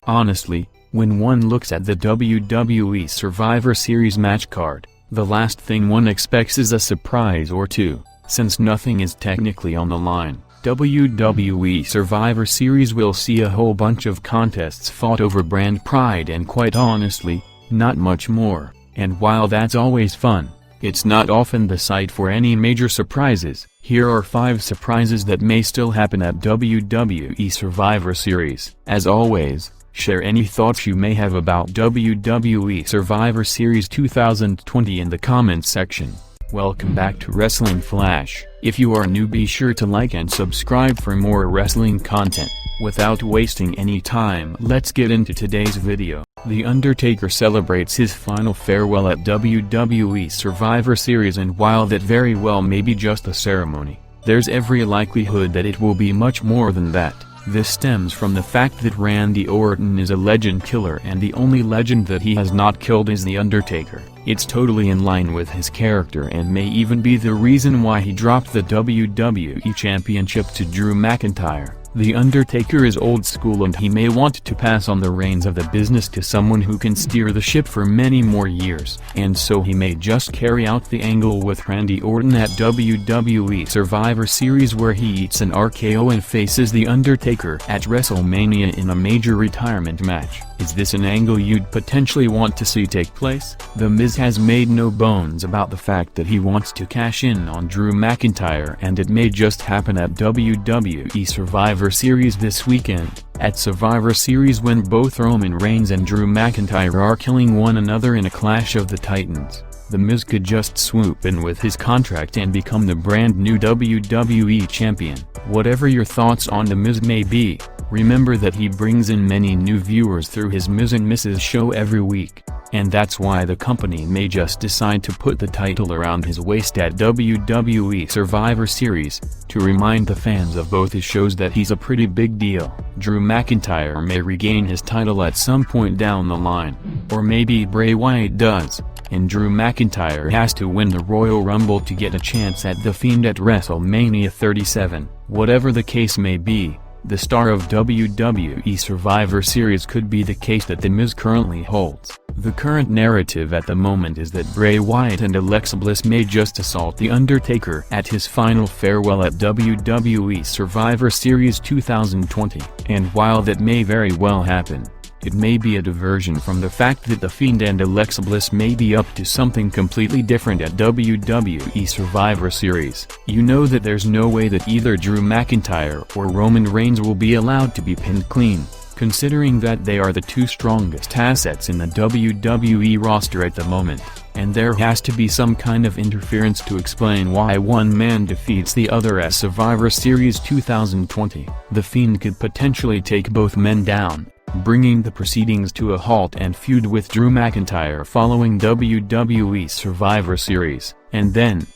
Honestly, when one looks at the WWE Survivor Series match card, the last thing one expects is a surprise or two, since nothing is technically on the line. WWE Survivor Series will see a whole bunch of contests fought over brand pride and quite honestly, not much more, and while that's always fun, it's not often the site for any major surprises. Here are 5 surprises that may still happen at WWE Survivor Series. As always, share any thoughts you may have about WWE Survivor Series 2020 in the comments section. Welcome back to Wrestling Flash. If you are new, be sure to like and subscribe for more wrestling content. Without wasting any time, let's get into today's video. The Undertaker celebrates his final farewell at WWE Survivor Series, and while that very well may be just a ceremony, there's every likelihood that it will be much more than that. This stems from the fact that Randy Orton is a legend killer, and the only legend that he has not killed is The Undertaker. It's totally in line with his character and may even be the reason why he dropped the WWE Championship to Drew McIntyre. The Undertaker is old school and he may want to pass on the reins of the business to someone who can steer the ship for many more years, and so he may just carry out the angle with Randy Orton at WWE Survivor Series, where he eats an RKO and faces The Undertaker at WrestleMania in a major retirement match. Is this an angle you'd potentially want to see take place? The Miz has made no bones about the fact that he wants to cash in on Drew McIntyre, and it may just happen at WWE Survivor Series this weekend. At Survivor Series, when both Roman Reigns and Drew McIntyre are killing one another in a clash of the Titans, The Miz could just swoop in with his contract and become the brand new WWE Champion. Whatever your thoughts on The Miz may be, remember that he brings in many new viewers through his Miz and Mrs. show every week, and that's why the company may just decide to put the title around his waist at WWE Survivor Series, to remind the fans of both his shows that he's a pretty big deal. Drew McIntyre may regain his title at some point down the line, or maybe Bray Wyatt does, and Drew McIntyre has to win the Royal Rumble to get a chance at The Fiend at WrestleMania 37. Whatever the case may be, the star of WWE Survivor Series could be the case that The Miz currently holds. The current narrative at the moment is that Bray Wyatt and Alexa Bliss may just assault The Undertaker at his final farewell at WWE Survivor Series 2020. And while that may very well happen, it may be a diversion from the fact that The Fiend and Alexa Bliss may be up to something completely different at WWE Survivor Series. You know that there's no way that either Drew McIntyre or Roman Reigns will be allowed to be pinned clean, considering that they are the two strongest assets in the WWE roster at the moment, and there has to be some kind of interference to explain why one man defeats the other at Survivor Series 2020. The Fiend could potentially take both men down, bringing the proceedings to a halt and feud with Drew McIntyre following WWE Survivor Series, and then,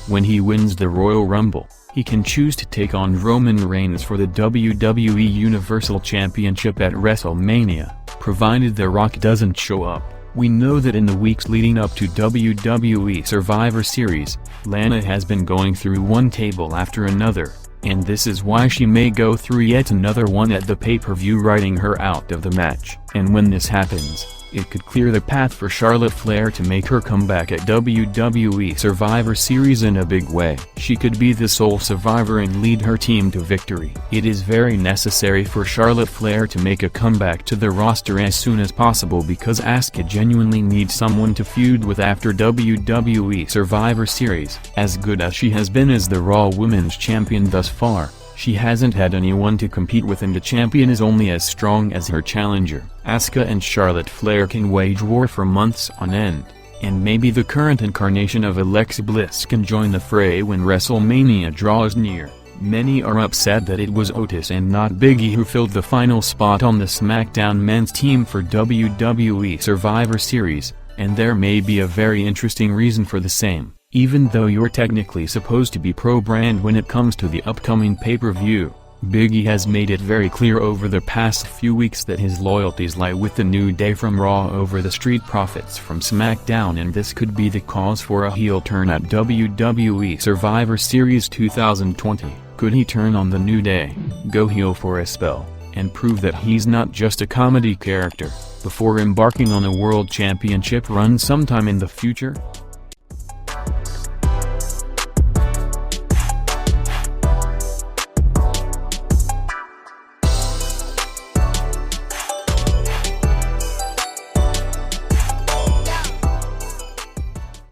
when he wins the Royal Rumble, he can choose to take on Roman Reigns for the WWE Universal Championship at WrestleMania, provided The Rock doesn't show up. We know that in the weeks leading up to WWE Survivor Series, Lana has been going through one table after another, and this is why she may go through yet another one at the pay-per-view, writing her out of the match. And when this happens, it could clear the path for Charlotte Flair to make her comeback at WWE Survivor Series in a big way. She could be the sole survivor and lead her team to victory. It is very necessary for Charlotte Flair to make a comeback to the roster as soon as possible, because Asuka genuinely needs someone to feud with after WWE Survivor Series. As good as she has been as the Raw Women's Champion thus far, she hasn't had anyone to compete with, and the champion is only as strong as her challenger. Asuka and Charlotte Flair can wage war for months on end, and maybe the current incarnation of Alexa Bliss can join the fray when WrestleMania draws near. Many are upset that it was Otis and not Big E who filled the final spot on the SmackDown men's team for WWE Survivor Series, and there may be a very interesting reason for the same. Even though you're technically supposed to be pro-brand when it comes to the upcoming pay-per-view, Big E has made it very clear over the past few weeks that his loyalties lie with the New Day from Raw over the Street Profits from SmackDown, and this could be the cause for a heel turn at WWE Survivor Series 2020. Could he turn on the New Day, go heel for a spell, and prove that he's not just a comedy character, before embarking on a world championship run sometime in the future?